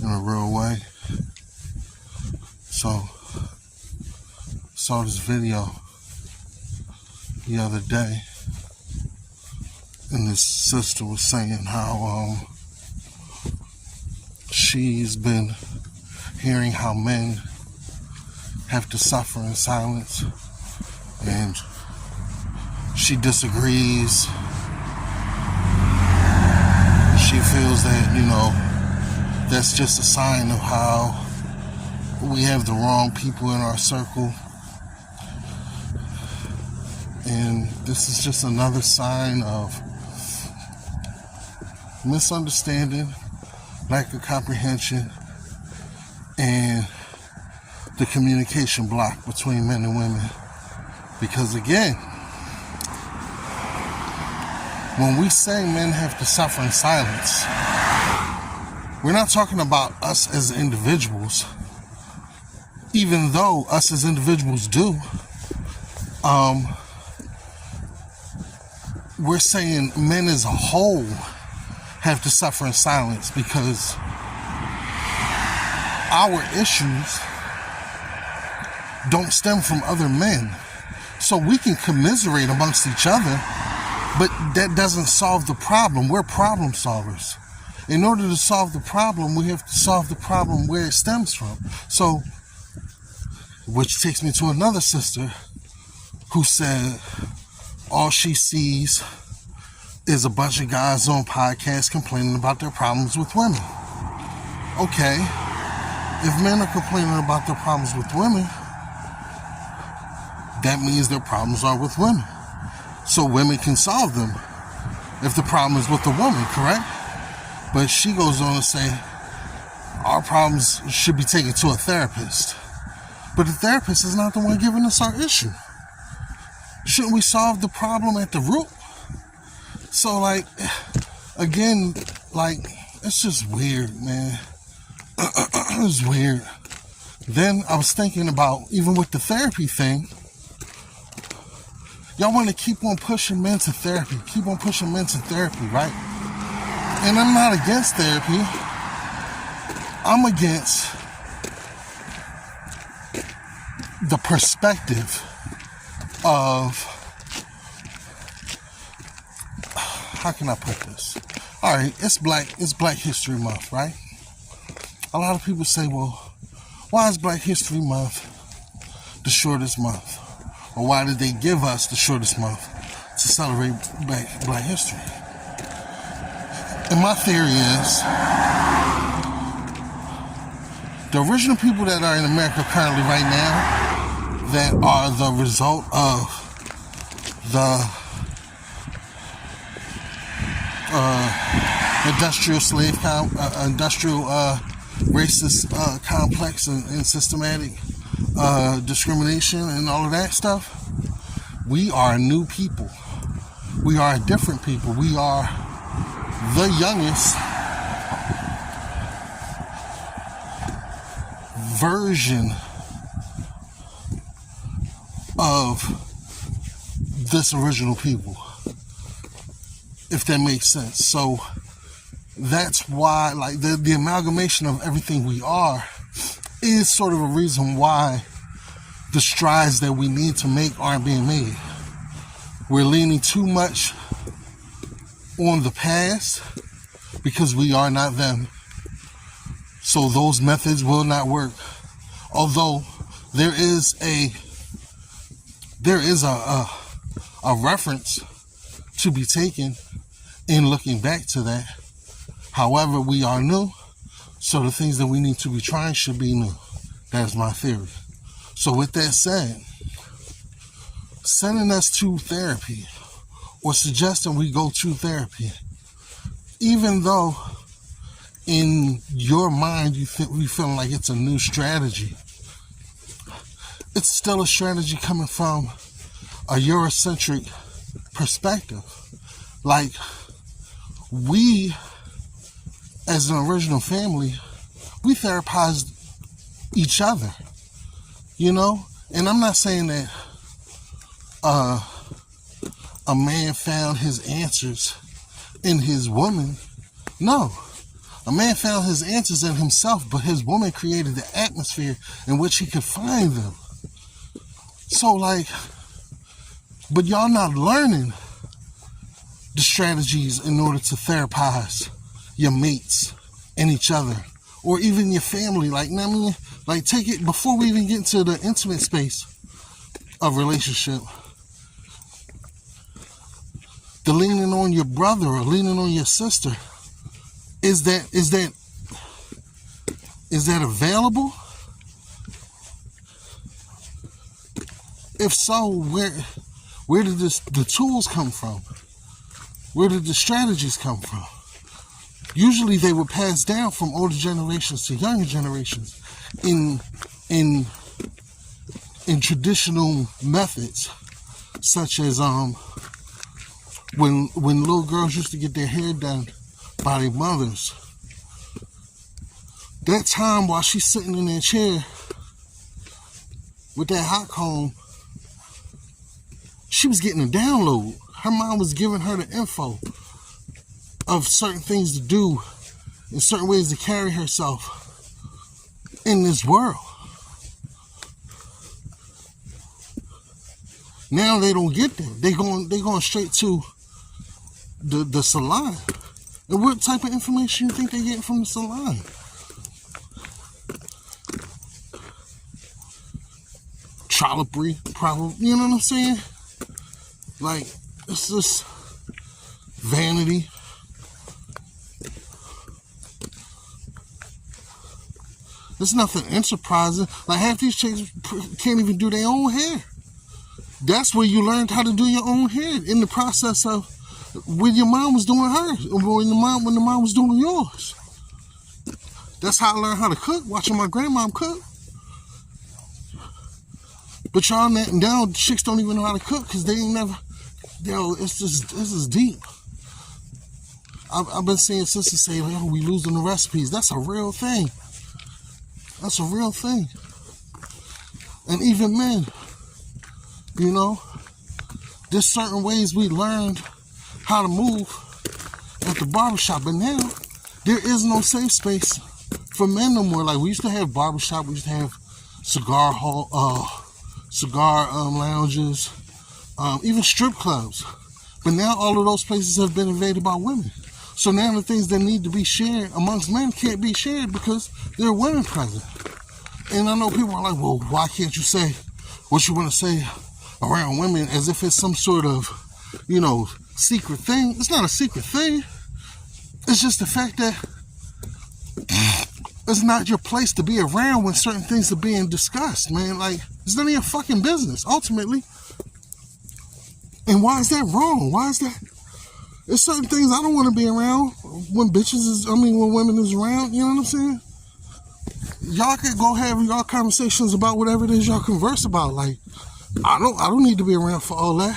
in a real way. So, saw this video the other day, and this sister was saying how she's been hearing how men have to suffer in silence, and she disagrees. She feels that, that's just a sign of how we have the wrong people in our circle. And this is just another sign of misunderstanding, lack of comprehension, and the communication block between men and women. Because again, when we say men have to suffer in silence, we're not talking about us as individuals, even though us as individuals do. We're saying men as a whole have to suffer in silence because our issues don't stem from other men. So we can commiserate amongst each other, but that doesn't solve the problem. We're problem solvers. In order to solve the problem, we have to solve the problem where it stems from. So, which takes me to another sister who said all she sees is a bunch of guys on podcasts complaining about their problems with women. Okay, if men are complaining about their problems with women, that means their problems are with women. So women can solve them if the problem is with the woman, correct? But she goes on to say our problems should be taken to a therapist. But the therapist is not the one giving us our issue. Shouldn't we solve the problem at the root? So again, it's just weird, man. It's weird. Then I was thinking about, even with the therapy thing, y'all want to keep on pushing men to therapy. Keep on pushing men to therapy, right? And I'm not against therapy. I'm against the perspective of, how can I put this? All right, it's Black History Month, right? A lot of people say, well, why is Black History Month the shortest month? Or why did they give us the shortest month to celebrate Black history? And my theory is, the original people that are in America currently right now, that are the result of the industrial racist complex and systematic discrimination and all of that stuff, we are new people. We are a different people. We are the youngest version of this original people, if that makes sense. So that's why, the amalgamation of everything we are is sort of a reason why the strides that we need to make aren't being made. We're leaning too much on the past because we are not them. So those methods will not work. Although there is a reference to be taken in looking back to that. However, we are new, so the things that we need to be trying should be new. That's my theory. So with that said, sending us to therapy or suggesting we go to therapy, even though in your mind you feel like it's a new strategy, it's still a strategy coming from a Eurocentric perspective. Like, we, as an original family, we therapized each other, you know? And I'm not saying that a man found his answers in his woman. No. A man found his answers in himself, but his woman created the atmosphere in which he could find them. So, like, but y'all not learning the strategies in order to therapize your mates and each other, or even your family. Like, I mean, like, take it before we even get into the intimate space of relationship. The leaning on your brother or leaning on your sister, is that available? If so, where did the tools come from? Where did the strategies come from? Usually they were passed down from older generations to younger generations in traditional methods, such as when little girls used to get their hair done by their mothers. That time while she's sitting in that chair with that hot comb, she was getting a download. Her mom was giving her the info of certain things to do and certain ways to carry herself in this world. Now they don't get that. They going straight to the salon. And what type of information you think they getting from the salon? Trollopery, probably. You know what I'm saying? Like, it's just vanity. There's nothing enterprising. Like, half these chicks can't even do their own hair. That's where you learned how to do your own hair, in the process of when your mom was doing hers, or when the mom was doing yours. That's how I learned how to cook, watching my grandmom cook. But y'all now chicks don't even know how to cook because they ain't never. This is deep. I've been seeing sisters say, "Oh, we losing the recipes." That's a real thing. That's a real thing. And even men, you know, there's certain ways we learned how to move at the barbershop, but now there is no safe space for men no more. Like, we used to have barbershop, we used to have cigar lounges, even strip clubs. But now all of those places have been invaded by women. So now the things that need to be shared amongst men can't be shared because there are women present. And I know people are like, well, why can't you say what you want to say around women as if it's some sort of, secret thing? It's not a secret thing. It's just the fact that it's not your place to be around when certain things are being discussed, man. Like, it's none of your fucking business, ultimately. And why is that wrong? Why is that? There's certain things I don't want to be around when when women is around, you know what I'm saying? Y'all can go have y'all conversations about whatever it is y'all converse about. Like, I don't need to be around for all that.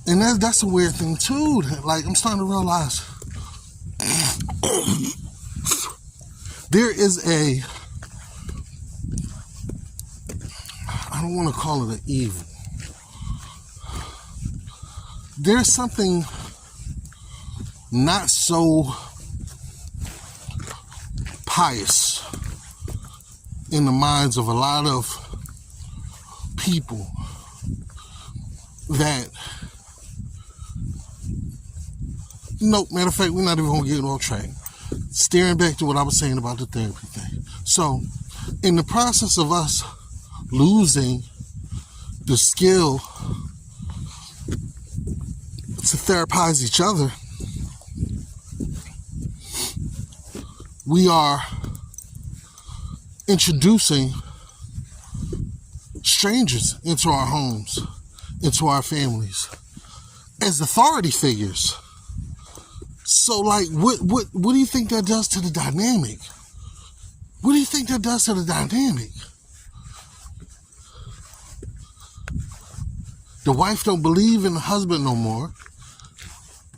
And that's a weird thing too. Like, I'm starting to realize there is I don't want to call it an evil. There's something not so pious in the minds of a lot of people that, matter of fact, we're not even going to get off track. Steering back to what I was saying about the therapy thing. So, in the process of us losing the skill to therapize each other, we are introducing strangers into our homes, into our families, as authority figures. So, like, what do you think that does to the dynamic? What do you think that does to the dynamic? The wife don't believe in the husband no more,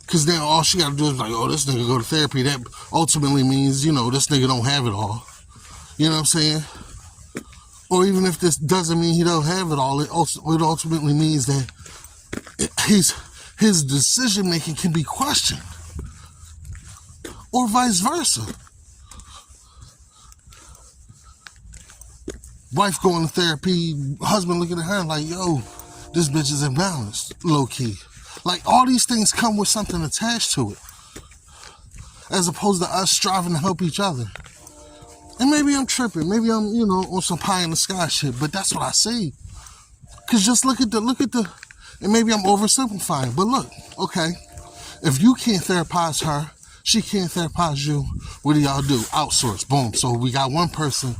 because now all she got to do is like, oh, this nigga go to therapy. That ultimately means, this nigga don't have it all. You know what I'm saying? Or even if this doesn't mean he don't have it all, it ultimately means that his decision making can be questioned, or vice versa. Wife going to therapy, husband looking at her like, yo, this bitch is imbalanced, low key. Like, all these things come with something attached to it, as opposed to us striving to help each other. And maybe I'm tripping, maybe I'm, on some pie in the sky shit, but that's what I see. Cause just look at the, and maybe I'm oversimplifying, but look, okay, if you can't therapize her, she can't therapize you, what do y'all do? Outsource, boom. So we got one person,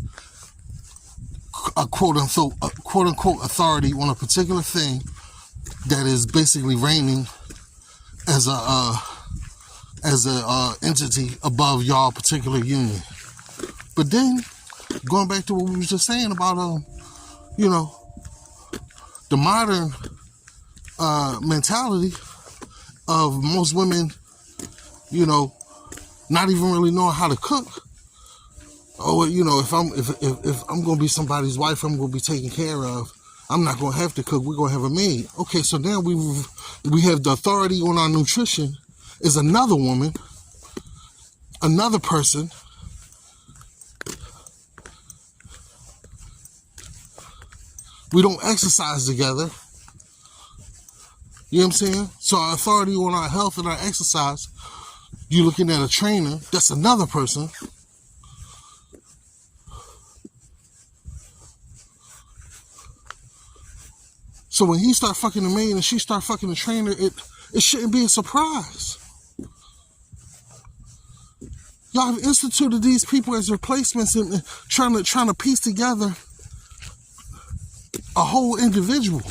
a quote unquote authority on a particular thing that is basically reigning as a entity above y'all particular union. But then, going back to what we was just saying about the modern mentality of most women, not even really knowing how to cook. Oh, if I'm gonna be somebody's wife, I'm gonna be taken care of. I'm not gonna have to cook. We're gonna have a maid. Okay, so now we have the authority on our nutrition is another woman, another person. We don't exercise together. You know what I'm saying? So our authority on our health and our exercise, you're looking at a trainer, that's another person. So when he start fucking the maid and she start fucking the trainer, it shouldn't be a surprise. Y'all have instituted these people as replacements and trying to piece together a whole individual.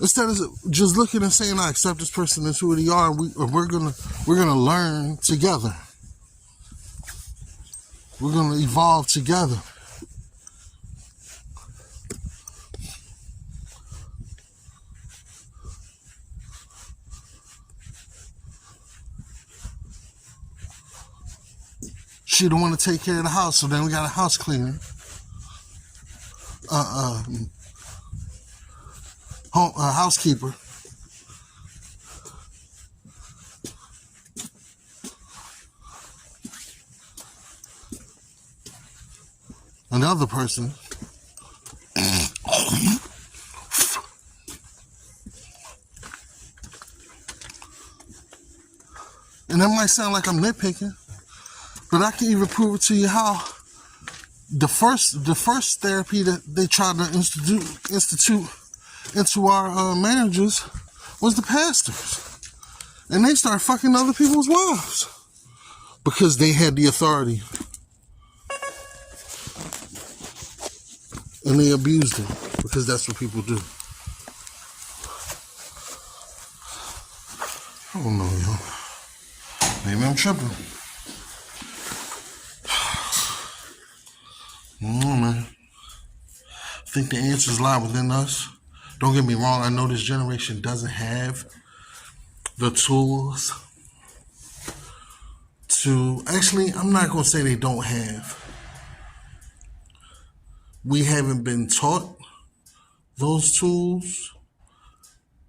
Instead of just looking and saying, I accept this person as who they are, and we're gonna learn together. We're gonna evolve together. She don't want to take care of the house, so then we got a house cleaner. Housekeeper. Another person. And that might sound like I'm nitpicking, but I can even prove it to you how the first therapy that they tried to institute into our managers was the pastors. And they started fucking other people's wives because they had the authority. And they abused it because that's what people do. I don't know, yo. Maybe I'm tripping. Man. I think the answers lie within us. Don't get me wrong, I know this generation doesn't have the tools to... Actually, I'm not going to say they don't have. We haven't been taught those tools.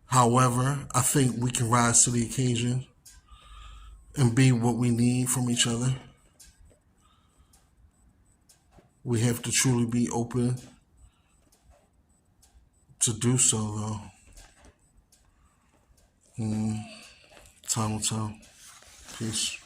However, I think we can rise to the occasion and be what we need from each other. We have to truly be open to do so, though. Time will tell. Peace.